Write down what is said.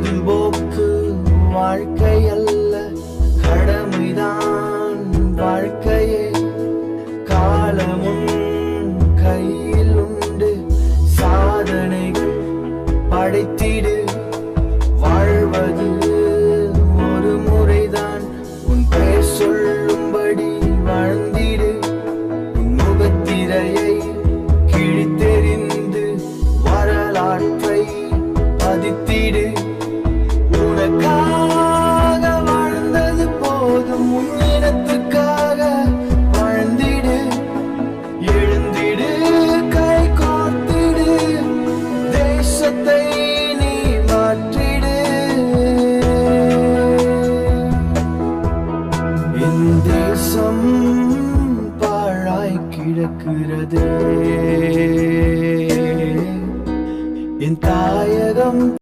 பொழுதுபோக்கு வாழ்க்கை அல்ல, கடமைதான் வாழ்க்கையே. காலமும் கையில் உண்டு, சாதனைகள் படைத்திடு. வாழ்வது ஒரு முறைதான், உன் பெயர் சொல்லும்படி வாழ்ந்திடு. உன் முகத்திரையை கிழித்தெறிந்து வரலாற்றை பதித்திடு.